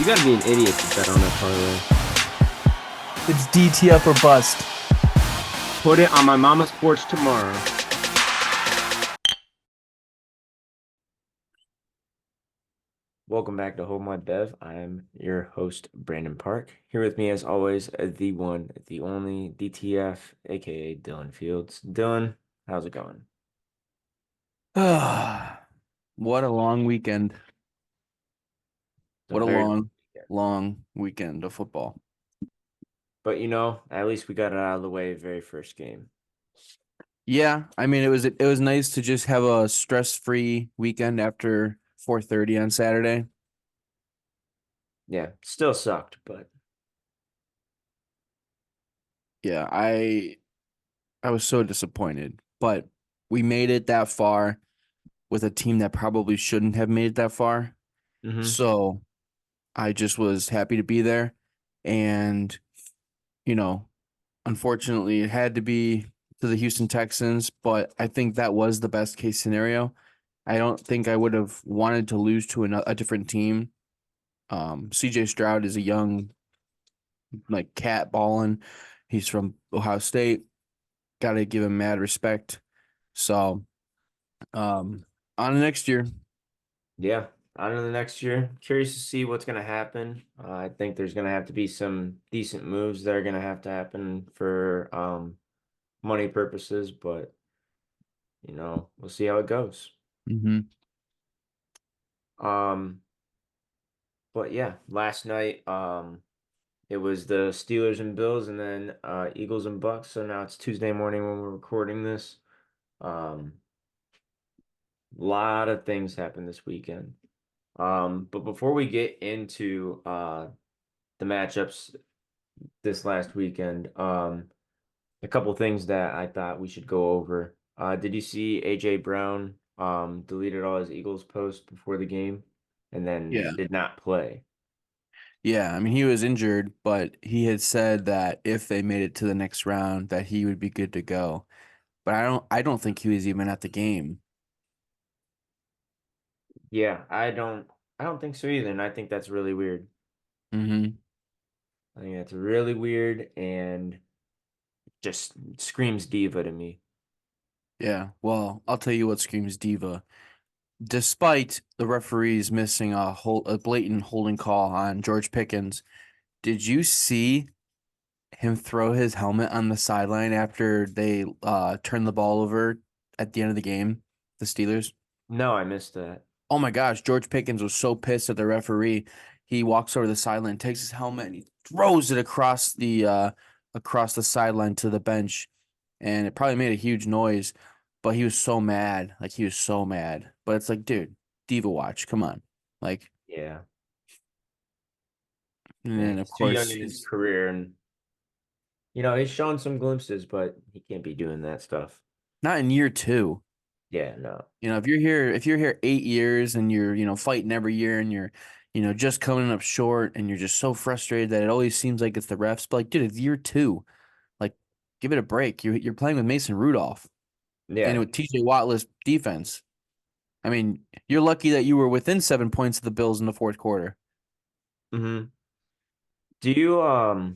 gotta be an idiot to bet on that parlay. It's DTF or bust. Put it on my mama's porch tomorrow. Welcome back to Hold My Bev. I'm your host, Brandon Park. Here with me, as always, the one, the only DTF, aka Dylan Fields. Dylan, how's it going? What a long weekend. It's a What a very long long, weekend. long weekend of football. But at least we got it out of the way very first game. Yeah, I mean it was nice to just have a stress-free weekend after 4:30 on Saturday. Yeah, still sucked, but Yeah, I was so disappointed, but we made it that far with a team that probably shouldn't have made it that far. hmm So I just was happy to be there. And, you know, unfortunately, it had to be to the Houston Texans, but I think that was the best case scenario. I don't think I would have wanted to lose to a different team. CJ Stroud is a young, like, cat balling. He's from Ohio State. Got to give him mad respect. So, on to next year. yeah, on to the next year. Curious to see what's going to happen. I think there's going to have to be some decent moves that are going to have to happen for money purposes, but we'll see how it goes. Mm-hmm. Um, but yeah, last night it was the Steelers and Bills and then Eagles and Bucs. So now it's Tuesday morning when we're recording this. Um, lot of things happened this weekend. But before we get into the matchups this last weekend, a couple things that I thought we should go over. Did you see AJ Brown deleted all his Eagles posts before the game and then Yeah. did not play? Yeah. I mean, he was injured, but he had said that if they made it to the next round, that he would be good to go. But I don't think he was even at the game. Yeah, I don't think so either, and I think that's really weird. Mm-hmm. I think that's really weird and just screams diva to me. Yeah. Well, I'll tell you what screams diva. Despite the referees missing a blatant holding call on George Pickens, did you see him throw his helmet on the sideline after they turned the ball over at the end of the game, the Steelers? No, I missed that. Oh my gosh, George Pickens was so pissed at the referee. He walks over the sideline, takes his helmet, and he throws it across the sideline to the bench. And it probably made a huge noise, but he was so mad. Like he was so mad. But it's like, dude, Diva watch, come on. Like, Yeah, and yeah, then of he's too young course in his his career, and he's shown some glimpses, but he can't be doing that stuff. not in year two. Yeah, no. If you're here 8 years and you're, fighting every year and you're, just coming up short and you're just so frustrated that it always seems like it's the refs. But like, dude, it's year two. Like, give it a break. You're playing with Mason Rudolph and Yeah. with TJ Wattless defense. I mean, you're lucky that you were within 7 points of the Bills in the fourth quarter. hmm Do you all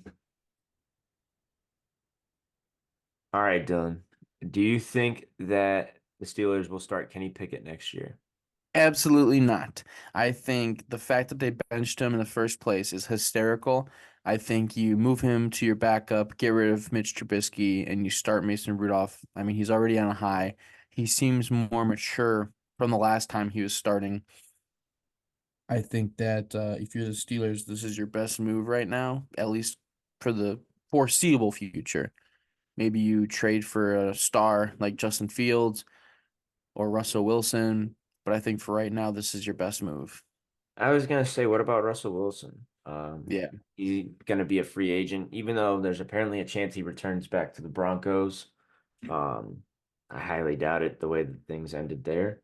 right, Dylan. Do you think that the Steelers will start Kenny Pickett next year? Absolutely not. I think the fact that they benched him in the first place is hysterical. I think you move him to your backup, get rid of Mitch Trubisky, and you start Mason Rudolph. I mean, he's already on a high. He seems more mature from the last time he was starting. I think that if you're the Steelers, this is your best move right now, at least for the foreseeable future. Maybe you trade for a star like Justin Fields or Russell Wilson, but I think for right now, this is your best move. I was gonna say, what about Russell Wilson? Yeah. He's gonna be a free agent, even though there's apparently a chance he returns back to the Broncos. Um, I highly doubt it the way that things ended there.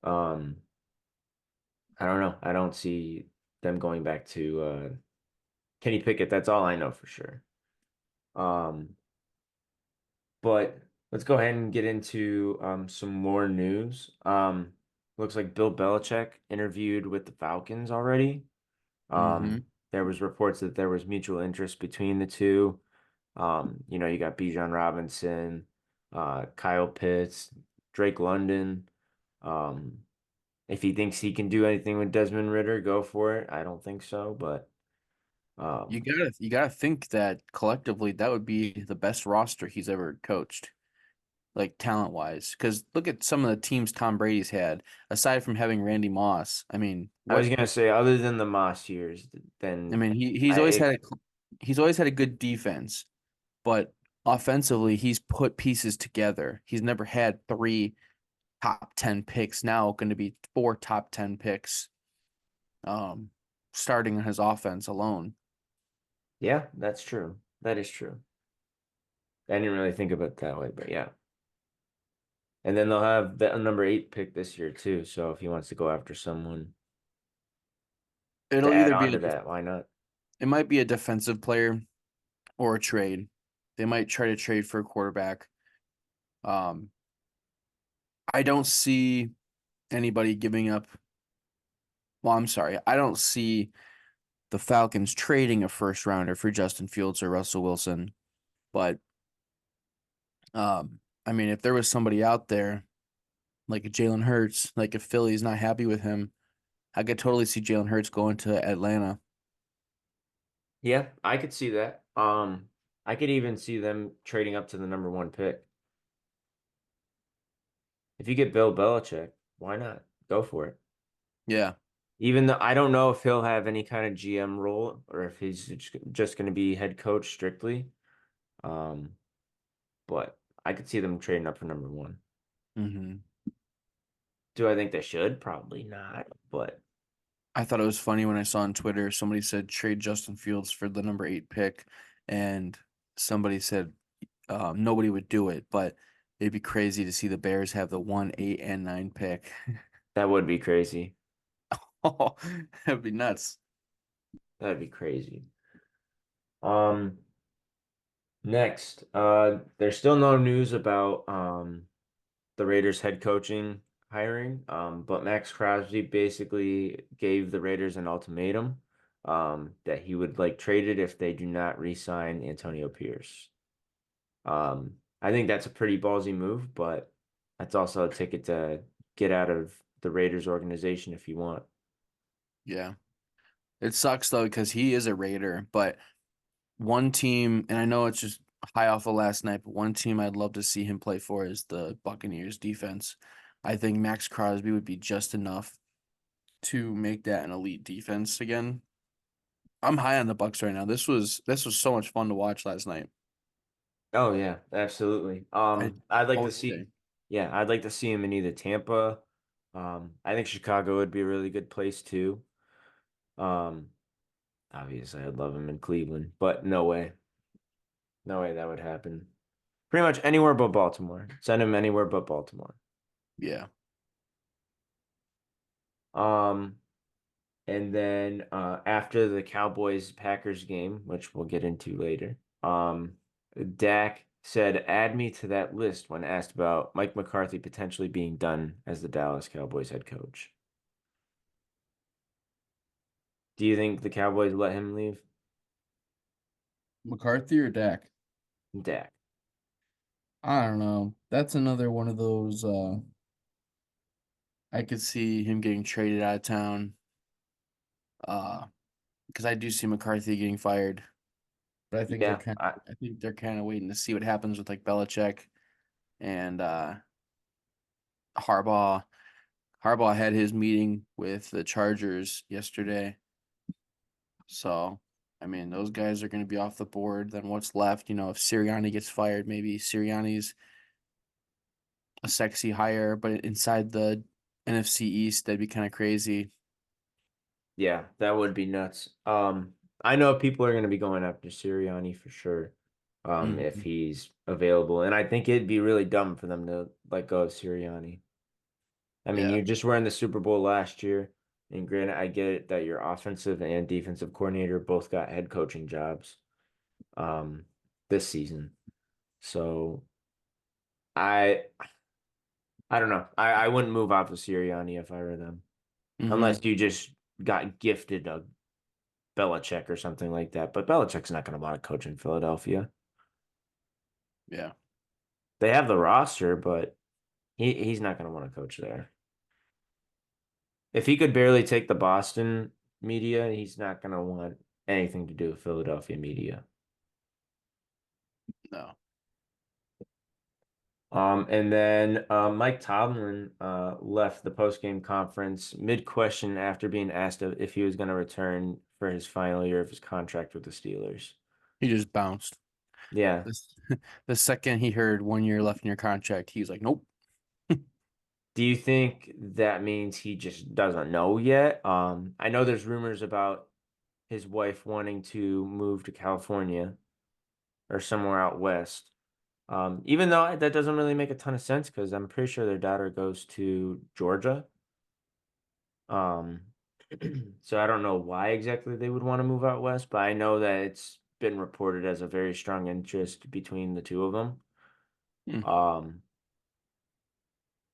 Um, I don't know. I don't see them going back to Kenny Pickett. That's all I know for sure. Um, but let's go ahead and get into some more news. Looks like Bill Belichick interviewed with the Falcons already. Mm-hmm. There was reports that there was mutual interest between the two. You got Bijan Robinson, Kyle Pitts, Drake London. Um, if he thinks he can do anything with Desmond Ritter, go for it. I don't think so, but You um, gotta think that collectively that would be the best roster he's ever coached, like talent wise. Because look at some of the teams Tom Brady's had, aside from having Randy Moss. I mean, I was what gonna say other than the Moss years, I then mean, he's I always it, had he's always had a good defense, but offensively he's put pieces together. He's never had three top 10 picks. Now going to be four top 10 picks, um, starting on his offense alone. yeah, that's true. That is true. I didn't really think of it that way, but yeah. And then they'll have the number 8 pick this year too. So if he wants to go after someone to It'll add either on be to that, why not? it might be a defensive player or a trade. They might try to trade for a quarterback. Um, I don't see anybody giving up. Well, I'm sorry. I don't see the Falcons trading a first rounder for Justin Fields or Russell Wilson. But I mean, if there was somebody out there like a Jalen Hurts, like if Philly's not happy with him, I could totally see Jalen Hurts going to Atlanta. Yeah, I could see that. I could even see them trading up to the number 1 pick. If you get Bill Belichick, why not? Go for it. Yeah. Even though I don't know if he'll have any kind of GM role or if he's just going to be head coach strictly. Um, but I could see them trading up for number 1. hmm Do I think they should? Probably not. But I thought it was funny when I saw on Twitter somebody said trade Justin Fields for the number 8 pick, and somebody said nobody would do it, but it'd be crazy to see the Bears have the 1, 8, and 9 pick. that would be crazy. Oh, that'd be nuts. That'd be crazy. Um, Next, there's still no news about the Raiders head coaching hiring. But Max Crosby basically gave the Raiders an ultimatum that he would like trade it if they do not re-sign Antonio Pierce. I think that's a pretty ballsy move, but that's also a ticket to get out of the Raiders organization if you want. Yeah. It sucks though because he is a Raider, but one team, and I know it's just high off of last night, but one team I'd love to see him play for is the Buccaneers defense. I think Max Crosby would be just enough to make that an elite defense again. I'm high on the Bucs right now. This was so much fun to watch last night. Oh yeah, absolutely. I I'd like to always see, say. yeah, I'd like to see him in either Tampa. I think Chicago would be a really good place too. Um, Obviously, I'd love him in Cleveland, but no way, no way that would happen. Pretty much anywhere but Baltimore. Send him anywhere but Baltimore. Yeah. Um, and then after the Cowboys Packers game, which we'll get into later, Dak said, "Add me to that list" when asked about Mike McCarthy potentially being done as the Dallas Cowboys head coach. Do you think the Cowboys let him leave? McCarthy or Dak? Dak. I don't know. That's another one of those I could see him getting traded out of town. Uh because I do see McCarthy getting fired. But Yeah, I think they're kind of waiting to see what happens with like Belichick and Harbaugh. Harbaugh had his meeting with the Chargers yesterday. So, I mean, those guys are going to be off the board. Then what's left? If Sirianni gets fired, maybe Sirianni's a sexy hire, but inside the NFC East, that'd be kind of crazy. yeah, that would be nuts. I know people are going to be going after Sirianni for sure, if Mhm. he's available, and I think it'd be really dumb for them to let go of Sirianni. I mean, Yeah. you just were in the Super Bowl last year, and granted, I get it that your offensive and defensive coordinator both got head coaching jobs, um, this season. So I, I don't know. I wouldn't move off of Sirianni if I were them, hmm unless you just got gifted a Belichick or something like that. But Belichick's not going to want to coach in Philadelphia. Yeah. They have the roster, but he's not going to want to coach there. If he could barely take the Boston media, he's not going to want anything to do with Philadelphia media. No. And then Mike Tomlin left the post-game conference mid-question after being asked if he was going to return for his final year of his contract with the Steelers. He just bounced. Yeah. This, the second he heard 1 year left in your contract, he was like, nope. Do you think that means he just doesn't know yet? I know there's rumors about his wife wanting to move to California or somewhere out west. Even though that doesn't really make a ton of sense because I'm pretty sure their daughter goes to Georgia. Um, so I don't know why exactly they would want to move out west, but I know that it's been reported as a very strong interest between the two of them. Hmm. Um,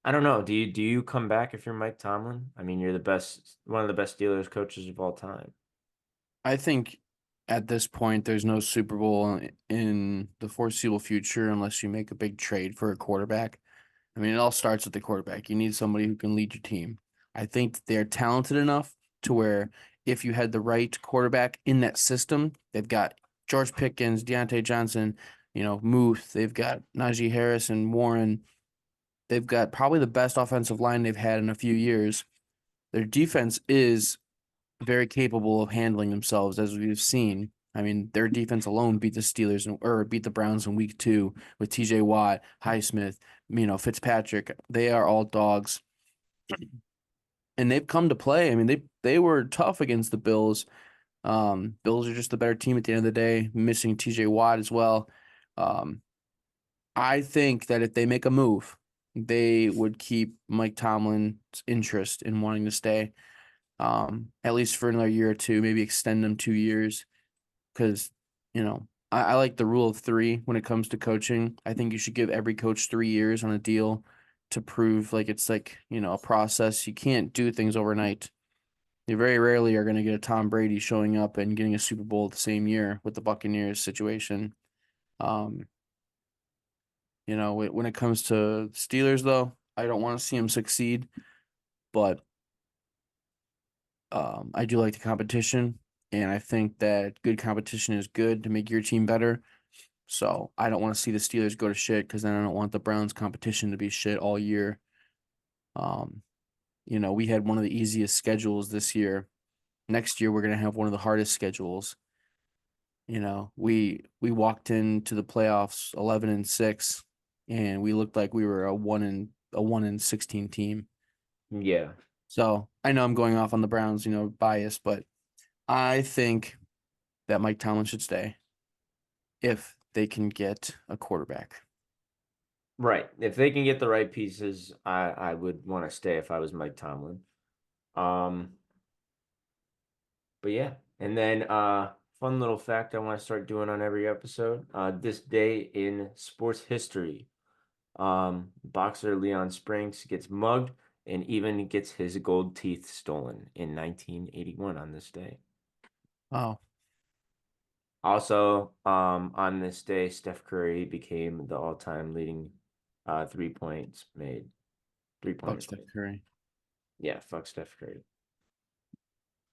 I don't know. Do you come back if you're Mike Tomlin? I mean, you're the best, one of the best Steelers coaches of all time. I think at this point, there's no Super Bowl in the foreseeable future unless you make a big trade for a quarterback. I mean, it all starts with the quarterback. You need somebody who can lead your team. I think they're talented enough to where if you had the right quarterback in that system, they've got George Pickens, Deontay Johnson, Muth, they've got Najee Harris and Warren. They've got probably the best offensive line they've had in a few years. Their defense is very capable of handling themselves, as we've seen. I mean, their defense alone beat the Steelers or beat the Browns in week 2 with TJ Watt, Highsmith, Fitzpatrick. They are all dogs. And they've come to play. I mean, they were tough against the Bills. Bills are just the better team at the end of the day, missing TJ Watt as well. Um, I think that if they make a move, they would keep Mike Tomlin's interest in wanting to stay, at least for another year or two, maybe extend them 2 years. Because, I like the rule of three when it comes to coaching. I think you should give every coach 3 years on a deal to prove like it's like, a process. You can't do things overnight. You very rarely are going to get a Tom Brady showing up and getting a Super Bowl the same year with the Buccaneers situation. Um, when it comes to Steelers, though, I don't want to see them succeed, but I do like the competition, and I think that good competition is good to make your team better. So I don't want to see the Steelers go to shit because then I don't want the Browns competition to be shit all year. Um, we had one of the easiest schedules this year. Next year we're gonna have one of the hardest schedules. We walked into the playoffs 11-6, and we looked like we were a 1-16 team. Yeah. So I know I'm going off on the Browns, bias, but I think that Mike Tomlin should stay if they can get a quarterback. Right. If they can get the right pieces, I would want to stay if I was Mike Tomlin. Um, but yeah. And then fun little fact I want to start doing on every episode. This day in sports history. Boxer Leon Spinks gets mugged and even gets his gold teeth stolen in 1981 on this day. Oh, Also, on this day, Steph Curry became the all-time leading 3 points made. fuck Three-pointers Steph made. Curry. Yeah, fuck Steph Curry.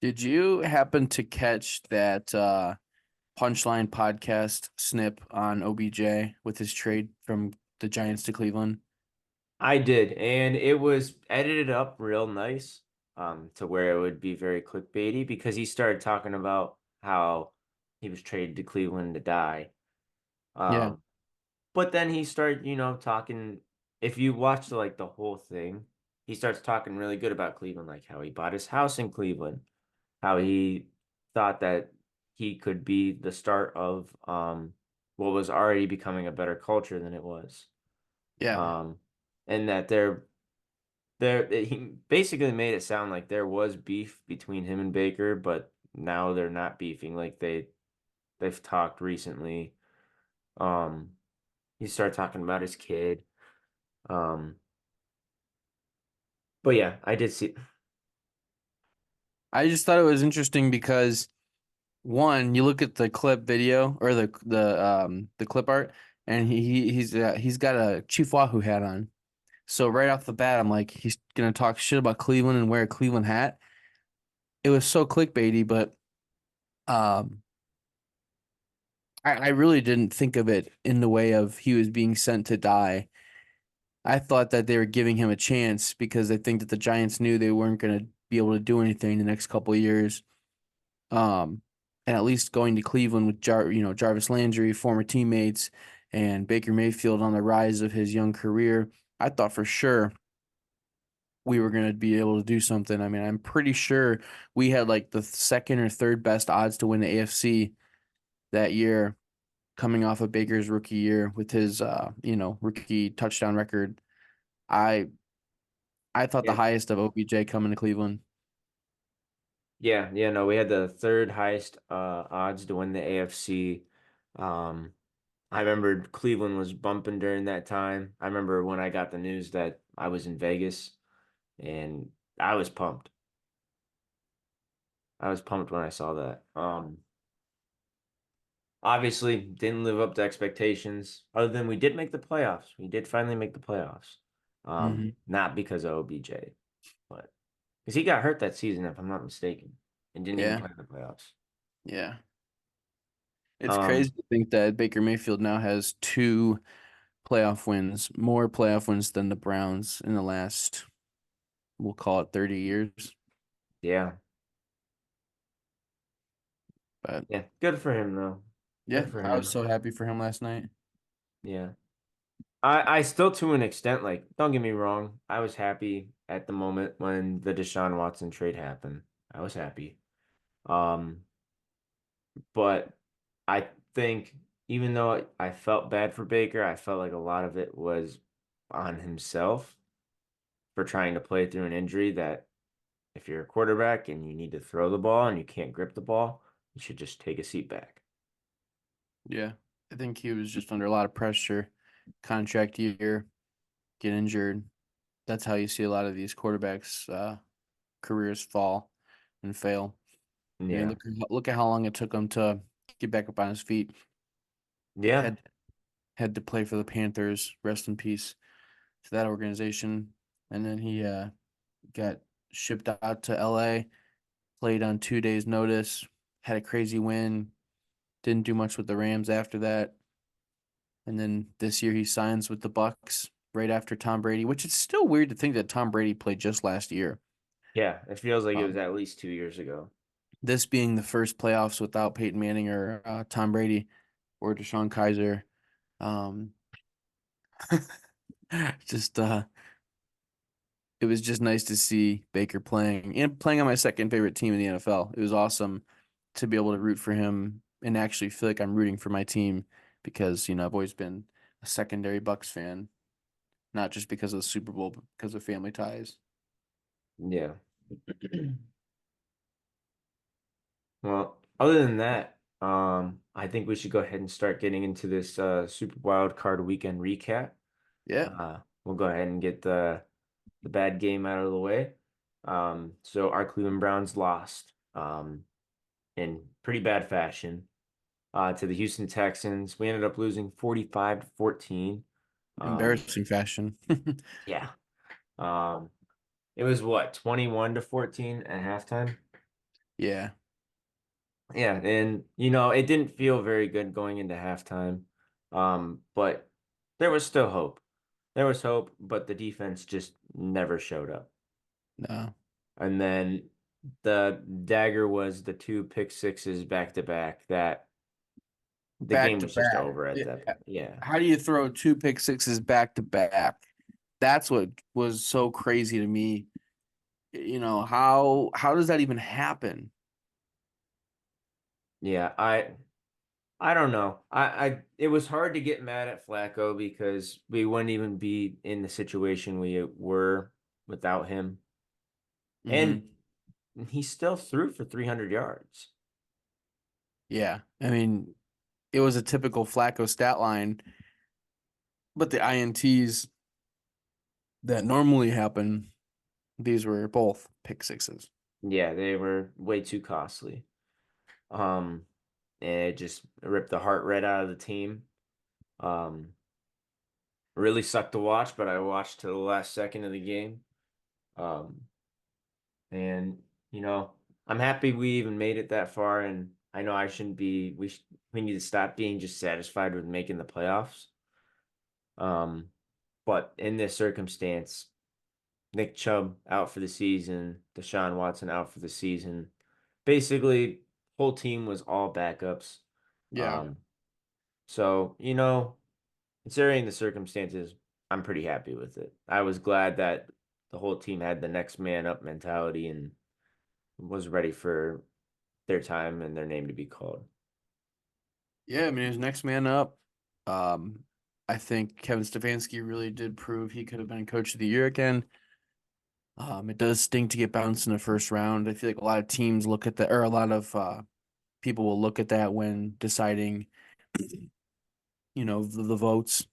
Did you happen to catch that Punchline podcast snip on OBJ with his trade from the Giants to Cleveland? I did, and it was edited up real nice, to where it would be very clickbaity because he started talking about how he was traded to Cleveland to die. Yeah, Um, but then he started, talking. If you watch like the whole thing, he starts talking really good about Cleveland, like how he bought his house in Cleveland, how he thought that he could be the start of what was already becoming a better culture than it was. yeah. Um, and that he basically made it sound like there was beef between him and Baker, but now they're not beefing like they've talked recently. Um, he started talking about his kid. Um, but yeah, I did see. I just thought it was interesting because One, you look at the clip video or the clip art, and he's got a Chief Wahoo hat on. So right off the bat, I'm like, he's gonna talk shit about Cleveland and wear a Cleveland hat. It was so clickbaity, but um, I really didn't think of it in the way of he was being sent to die. I thought that they were giving him a chance because they think that the Giants knew they weren't gonna be able to do anything the next couple of years. Um, and at least going to Cleveland with Jarvis Landry, former teammates, and Baker Mayfield on the rise of his young career, I thought for sure we were going to be able to do something. I mean, I'm pretty sure we had like the second or third best odds to win the AFC that year, coming off of Baker's rookie year with his rookie touchdown record. I I thought the Yeah. highest of OBJ coming to Cleveland. Yeah, no, we had the third highest odds to win the AFC. Um, I remember Cleveland was bumping during that time. I remember when I got the news that I was in Vegas and I was pumped. I was pumped when I saw that. Obviously didn't live up to expectations, other than we did make the playoffs. We did finally make the playoffs. Hmm. Not because of OBJ, but because he got hurt that season, if I'm not mistaken, and didn't even Yeah, play in the playoffs. yeah. It's Um, crazy to think that Baker Mayfield now has two playoff wins, more playoff wins than the Browns in the last, we'll call it 30 years. yeah, But yeah, good for him though. yeah, Good for I was him. so happy for him last night. Yeah. I still to an extent, like, don't get me wrong, I was happy at the moment when the Deshaun Watson trade happened. I was happy. Um, but I think even though I felt bad for Baker, I felt like a lot of it was on himself for trying to play through an injury that if you're a quarterback and you need to throw the ball and you can't grip the ball, you should just take a seat back. Yeah, I think he was just under a lot of pressure, contract year, get injured. That's how you see a lot of these quarterbacks' careers fall and fail. I mean, Yeah. look at how long it took him to get back up on his feet. Yeah. Had had to play for the Panthers. Rest in peace to that organization. And then he got shipped out to LA, played on 2 days' notice, had a crazy win, didn't do much with the Rams after that. And then this year he signs with the Bucs right after Tom Brady, which is still weird to think that Tom Brady played just last year. Yeah. It feels like it was Um, at least 2 years ago. this being the first playoffs without Peyton Manning or Tom Brady or Deshaun Kaiser. Um, just it was just nice to see Baker playing and playing on my second favorite team in the NFL. It was awesome to be able to root for him and actually feel like I'm rooting for my team because, I've always been a secondary Bucks fan, not just because of the Super Bowl, but because of family ties. Yeah. Well, other than that, I think we should go ahead and start getting into this Super Wild Card Weekend recap. Yeah, We'll go ahead and get the bad game out of the way. So our Cleveland Browns lost in pretty bad fashion to the Houston Texans. We ended up losing 45-14. Um, embarrassing fashion. yeah. Um, it was what, 21-14 at halftime? Yeah, Yeah, and it didn't feel very good going into halftime. But there was still hope. There was hope, but the defense just never showed up. no, And then the dagger was the two pick sixes back to back that the back game to was just back. over at Yeah. that point. Yeah. How do you throw two pick sixes back to back? That's what was so crazy to me. How does that even happen? Yeah, I don't know. I it was hard to get mad at Flacco because we wouldn't even be in the situation we were without him. Hmm. And he still threw for 300 yards. Yeah, I mean, it was a typical Flacco stat line, but the INTs that normally happen, these were both pick sixes. Yeah, they were way too costly. Um, and it just ripped the heart right out of the team. Um, really sucked to watch, but I watched to the last second of the game. Um, and you know, I'm happy we even made it that far. And I know I shouldn't be. We need to stop being just satisfied with making the playoffs. Um, but in this circumstance, Nick Chubb out for the season, Deshaun Watson out for the season. Basically, whole team was all backups. Yeah. Um, so you know, considering the circumstances, I'm pretty happy with it. I was glad that the whole team had the next man up mentality and was ready for their time and their name to be called. Yeah, I mean, his next man up. Um, I think Kevin Stefanski really did prove he could have been coach of the year again. It does stink to get bounced in the first round. I feel like a lot of teams look at that, or a lot of people will look at that when deciding, the votes.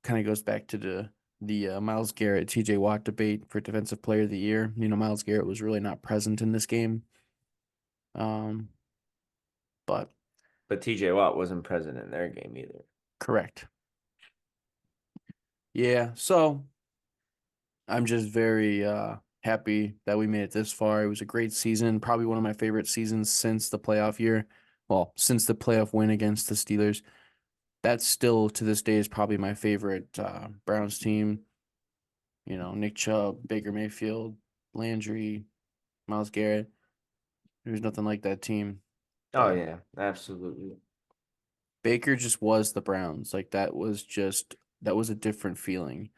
Kind of goes back to the Myles Garrett, TJ Watt debate for Defensive Player of the Year. Myles Garrett was really not present in this game. Um, but But TJ Watt wasn't present in their game either. correct. Yeah, so I'm just very happy that we made it this far. It was a great season, probably one of my favorite seasons since the playoff year. Well, since the playoff win against the Steelers. That's still to this day is probably my favorite Browns team. Nick Chubb, Baker Mayfield, Landry, Myles Garrett. There's nothing like that team. Oh But yeah, absolutely. Baker just was the Browns. Like that was a different feeling.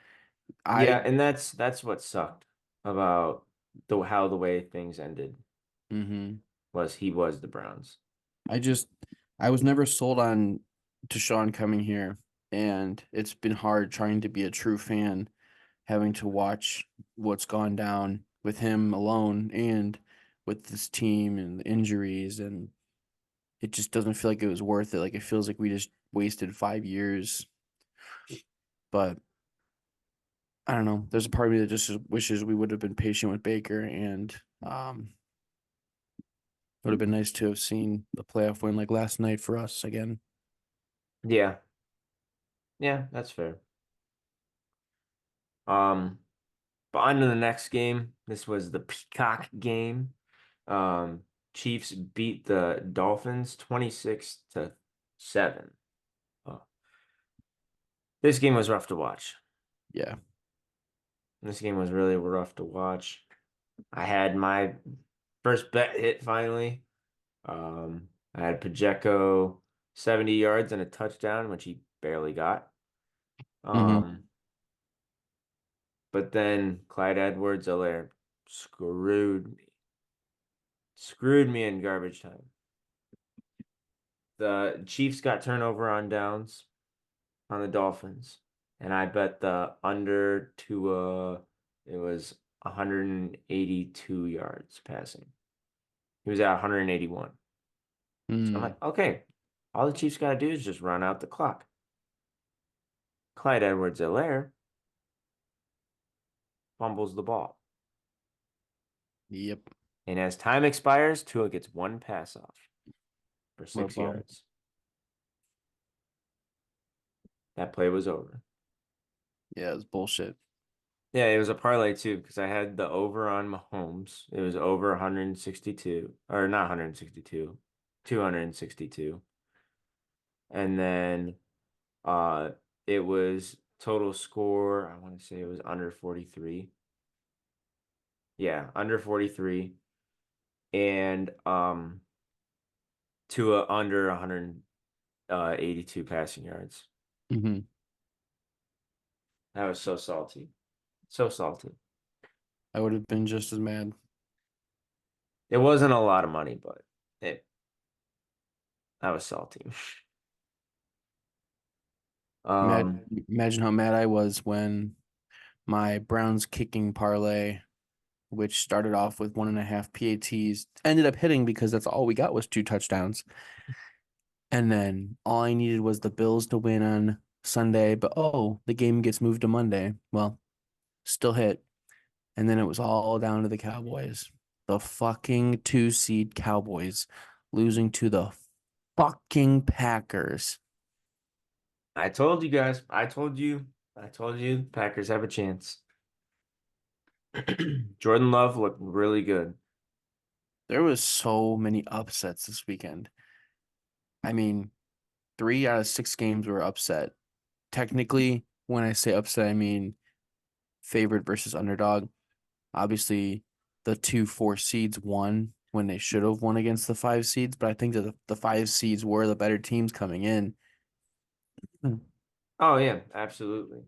Yeah, I and that's what sucked about the way things ended hmm was he was the Browns. I just I was never sold on Deshaun coming here, and it's been hard trying to be a true fan, having to watch what's gone down with him alone and with this team and the injuries, and it just doesn't feel like it was worth it. Like it feels like we just wasted 5 years. But I don't know. There's a part of me that just wishes we would have been patient with Baker, and it would have been nice to have seen the playoff win like last night for us again. Yeah, yeah, that's fair. Um, but on to the next game. This was the Peacock game. Um, Chiefs beat the Dolphins 26-7. Oh, this game was rough to watch. Yeah. This game was really rough to watch. I had my first bet hit finally. I had Pacheco 70 yards and a touchdown, which he barely got. hmm Um, but then Clyde Edwards-Helaire screwed me. Screwed me in garbage time. The Chiefs got turnover on downs on the Dolphins, and I bet the under to it was 182 yards passing. He was at 181. So I'm Mm. like, okay, all the Chiefs got to do is just run out the clock. Clyde Edwards-Helaire fumbles the ball. Yep. And as time expires, Tua gets one pass off for What a six bum. yards. That play was over. Yeah, it's bullshit. Yeah, it was a parlay too because I had the over on Mahomes. It was over 162, or not 162, 262. And then uh it was total score, I want to say it was under 43. Yeah, under 43. And to under 182 passing yards. hmm That was so salty. So salty. I would have been just as mad. It wasn't a lot of money, but it that was salty. Imagine, Um, imagine how mad I was when my Browns kicking parlay, which started off with 1.5 PATs, ended up hitting because that's all we got was 2 touchdowns. And then all I needed was the Bills to win on Sunday, but the game gets moved to Monday. Well, still hit. And then it was all down to the Cowboys. The fucking 2 seed Cowboys losing to the fucking Packers. I told you guys. I told you. I told you. Packers have a chance. Jordan Love looked really good. There was so many upsets this weekend. I mean, 3 out of 6 games were upset. Technically, when I say upset, I mean favorite versus underdog. Obviously, the 2 4 seeds won when they should have won against the 5 seeds, but I think that the 5 seeds were the better teams coming in. Oh yeah, absolutely.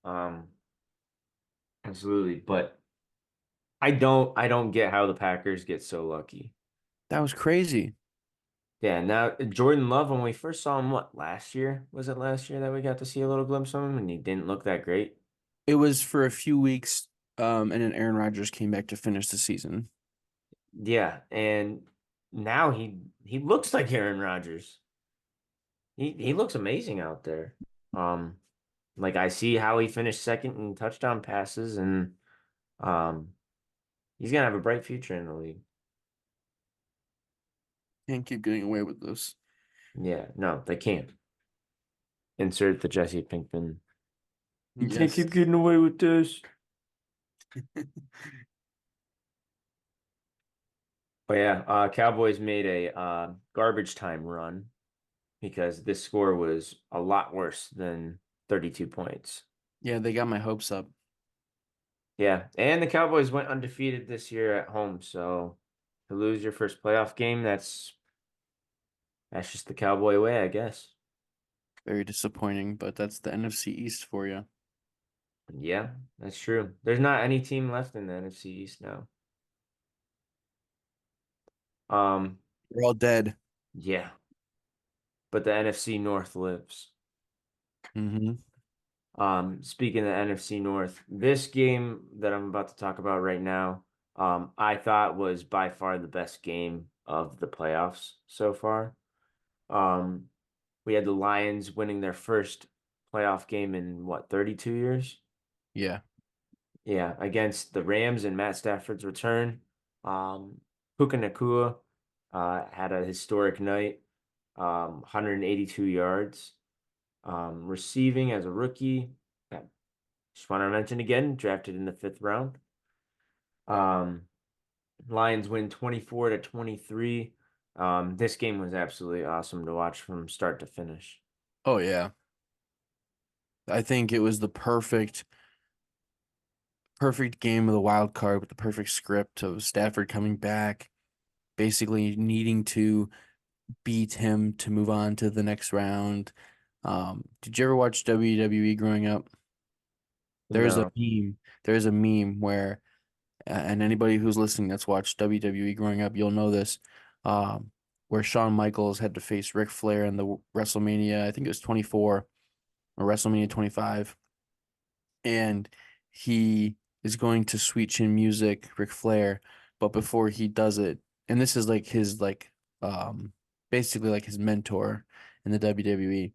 Um, absolutely. But I don't get how the Packers get so lucky. That was crazy. Yeah, now Jordan Love, when we first saw him, what, last year? Was it last year that we got to see a little glimpse of him and he didn't look that great? It was for a few weeks, and then Aaron Rodgers came back to finish the season. Yeah, and now he looks like Aaron Rodgers. He looks amazing out there. Um, like I see how he finished second in touchdown passes, and um, he's gonna have a bright future in the league. Can't keep getting away with this. Yeah, no, they can't. Insert the Jesse Pinkman. You can't Yes. keep getting away with this. But yeah, Cowboys made a garbage time run because this score was a lot worse than 32 points. Yeah, they got my hopes up. Yeah, and the Cowboys went undefeated this year at home, so to lose your first playoff game, that's just the Cowboy way, I guess. Very disappointing, but that's the NFC East for you. Yeah, that's true. There's not any team left in the NFC East now. Um, We're all dead. yeah, but the NFC North lives. Hmm. Speaking of the NFC North, this game that I'm about to talk about right now, I thought was by far the best game of the playoffs so far. Um, we had the Lions winning their first playoff game in what, 32 years? Yeah. Yeah, against the Rams and Matt Stafford's return. Puka Nacua had a historic night, 182 yards. Receiving as a rookie. uh, Just want to mention again, drafted in the fifth round. Um, Lions win 24-23. This game was absolutely awesome to watch from start to finish. Oh yeah. I think it was the perfect game of the wild card with the perfect script of Stafford coming back, basically needing to beat him to move on to the next round. Did you ever watch WWE growing up? There's a No, meme. There's a meme where, and anybody who's listening that's watched WWE growing up, you'll know this. Where Shawn Michaels had to face Ric Flair in the WrestleMania, I think it was 24 or WrestleMania 25, and he is going to Sweet Chin Music, Ric Flair, but before he does it, and this is like his basically like his mentor in the WWE.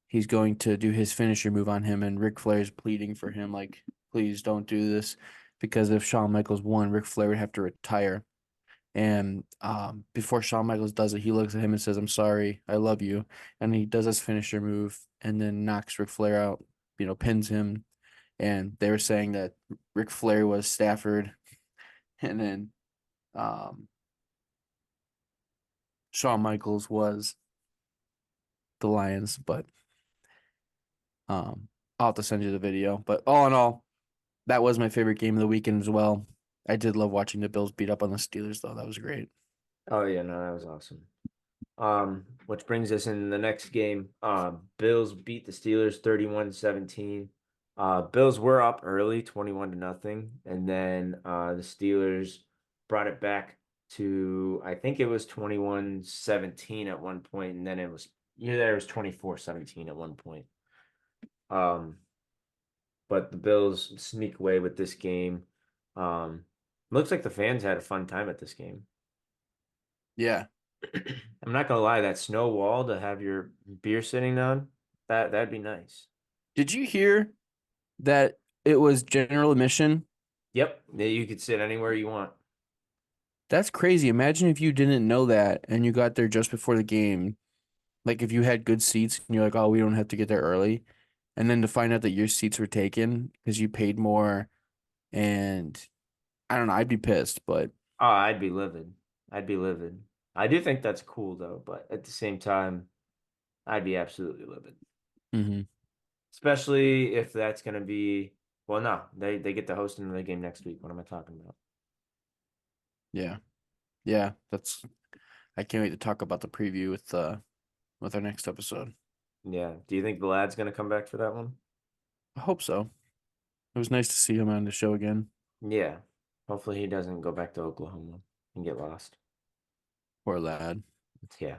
He's going to do his finisher move on him, and Ric Flair's pleading for him, like, please don't do this, because if Shawn Michaels won, Ric Flair would have to retire. And before Shawn Michaels does it, he looks at him and says, "I'm sorry, I love you," and he does his finisher move, and then knocks Ric Flair out, pins him. And they were saying that Ric Flair was Stafford, and then um, Shawn Michaels was the Lions. But I'll have to send you the video. But all in all, that was my favorite game of the weekend as well. I did love watching the Bills beat up on the Steelers, though. That was great. oh yeah, no, that was awesome. Which brings us in the next game. Bills beat the Steelers 31-17. Bills were up early, 21-0, and then the Steelers brought it back to, I think it was 21-17 at one point, and then it was 24-17 at one point. Um, but the Bills sneak away with this game. Um, Looks like the fans had a fun time at this game. Yeah. I'm not gonna lie, that snow wall to have your beer sitting on, that'd be nice. Did you hear that it was general admission? Yep, you could sit anywhere you want. That's crazy. Imagine if you didn't know that and you got there just before the game. Like if you had good seats and you're like, oh, we don't have to get there early. And then to find out that your seats were taken because you paid more and I don't know, I'd be pissed, but Oh, I'd be livid. I'd be livid. I do think that's cool though, but at the same time, I'd be absolutely livid. mhm. Especially if that's going to be, well, no, they get to host another game next week. What am I talking about? Yeah. Yeah, that's I can't wait to talk about the preview with our next episode. Yeah. Do you think the lad's going to come back for that one? I hope so. It was nice to see him on the show again. Yeah. Hopefully he doesn't go back to Oklahoma and get lost. Poor lad. Yeah.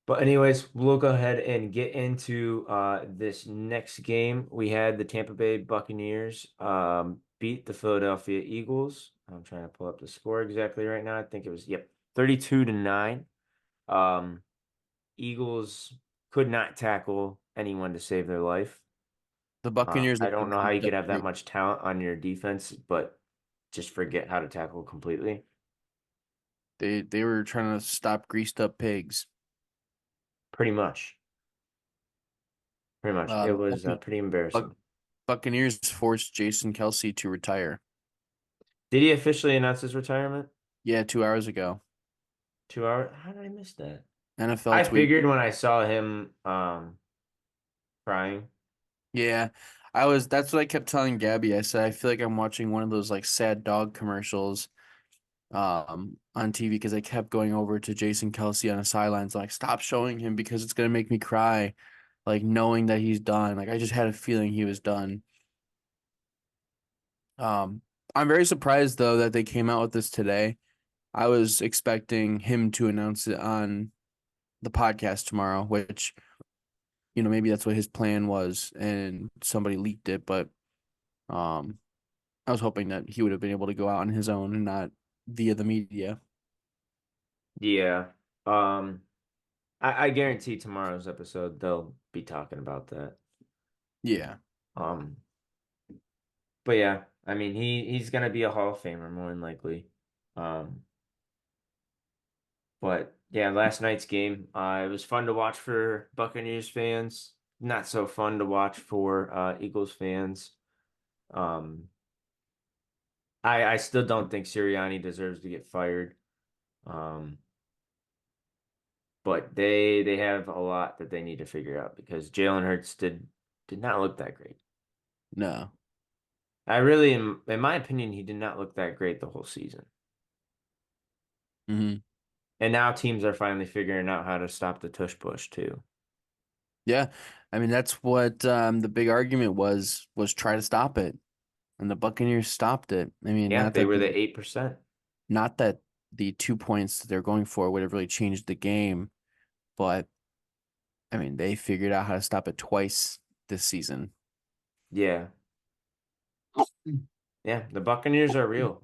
But anyways, we'll go ahead and get into this next game. We had the Tampa Bay Buccaneers beat the Philadelphia Eagles. I'm trying to pull up the score exactly right now. I think it was, yep, 32-9. Um, Eagles could not tackle anyone to save their life. The Buccaneers I look don't know how you greased could up have that pig. much talent on your defense, but just forget how to tackle completely. They were trying to stop greased up pigs. Pretty much. Pretty much. It The was pretty Buc- embarrassing. Buccaneers forced Jason Kelsey to retire. Did he officially announce his retirement? Yeah, 2 hours ago. 2 hours? How did I miss that? NFL I tweet. figured when I saw him crying. Yeah, that's what I kept telling Gabby. I said I feel like I'm watching one of those like sad dog commercials on TV because I kept going over to Jason Kelsey on the sidelines like stop showing him because it's gonna make me cry. Like knowing that he's done. Like I just had a feeling he was done. Um, I'm very surprised though that they came out with this today. I was expecting him to announce it on the podcast tomorrow, which, maybe that's what his plan was and somebody leaked it, but um I was hoping that he would have been able to go out on his own and not via the media. Yeah. Um I guarantee tomorrow's episode they'll be talking about that. Yeah. Um but yeah, I mean he's gonna be a Hall of Famer more than likely. Um but yeah, last night's game, it was fun to watch for Buccaneers fans, not so fun to watch for Eagles fans. Um I still don't think Sirianni deserves to get fired. Um, but they have a lot that they need to figure out because Jalen Hurts did not look that great. No. I really, in my opinion, he did not look that great the whole season. Hmm. And now teams are finally figuring out how to stop the tush push too. Yeah. I mean, that's what the big argument was try to stop it. And the Buccaneers stopped it. I mean, Yeah, they were the 8%. not that the 2 points that they're going for would have really changed the game, but I mean, they figured out how to stop it twice this season. Yeah. Yeah, the Buccaneers are real.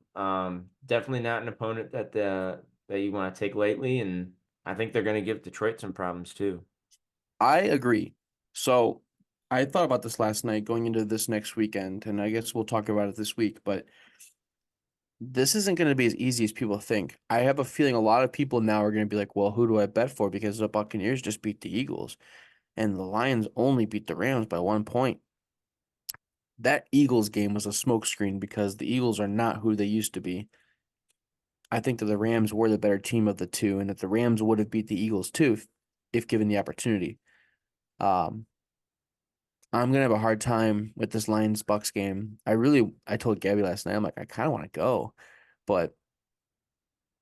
Definitely not an opponent that you want to take lightly, and I think they're going to give Detroit some problems too. I agree. So I thought about this last night going into this next weekend, and I guess we'll talk about it this week, but this isn't going to be as easy as people think. I have a feeling a lot of people now are going to be like, well, who do I bet for? Because the Buccaneers just beat the Eagles, and the Lions only beat the Rams by 1 point. That Eagles game was a smokescreen because the Eagles are not who they used to be. I think that the Rams were the better team of the two, and that the Rams would have beat the Eagles too if given the opportunity. Um, I'm gonna have a hard time with this Lions Bucks game. I told Gabby last night, I'm like, I kind of want to go, but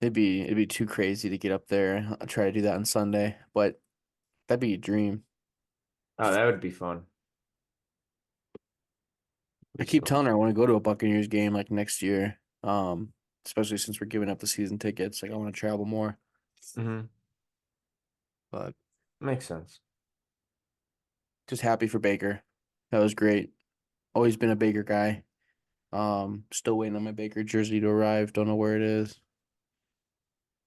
it'd be too crazy to get up there. I'll try to do that on Sunday, but that'd be a dream. Oh, that would be fun. I Be keep so telling her fun. I want to go to a Buccaneers game like next year. Especially since we're giving up the season tickets. Like I want to travel more, Hmm. but Makes sense. just happy for Baker. That was great. Always been a Baker guy. Still waiting on my Baker jersey to arrive. Don't know where it is,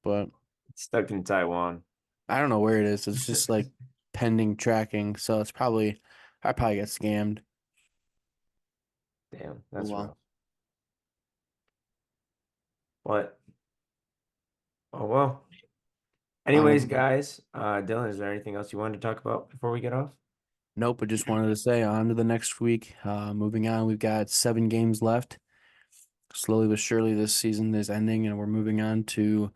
but It's stuck in Taiwan. I don't know where it is. It's just like pending tracking, so I probably got scammed. Damn, Oh that's well. rough. But oh well. Anyways, Um, guys, Dylan, is there anything else you wanted to talk about before we get off? nope, I just wanted to say on to the next week. Moving on, we've got 7 games left. Slowly but surely, this season is ending, and we're moving on to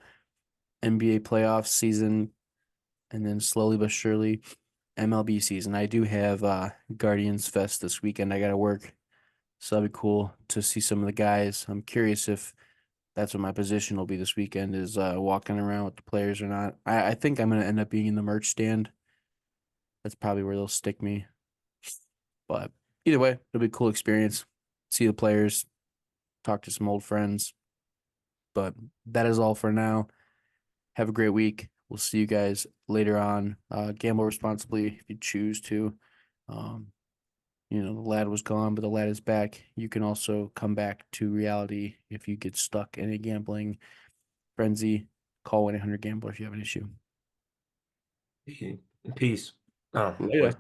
NBA playoff season, and then slowly but surely, MLB season. I do have Guardians Fest this weekend. I got to work, so that'll be cool to see some of the guys. I'm curious if that's what my position will be this weekend is walking around with the players or not. I think I'm gonna end up being in the merch stand. That's probably where they'll stick me. But either way, it'll be a cool experience. See the players, talk to some old friends. But that is all for now. Have a great week. We'll see you guys later on. Gamble responsibly if you choose to. Um, the lad was gone, but the lad is back. You can also come back to reality if you get stuck in a gambling frenzy. Call 1-800-GAMBLER if you have an issue. Peace. Oh boy. Later.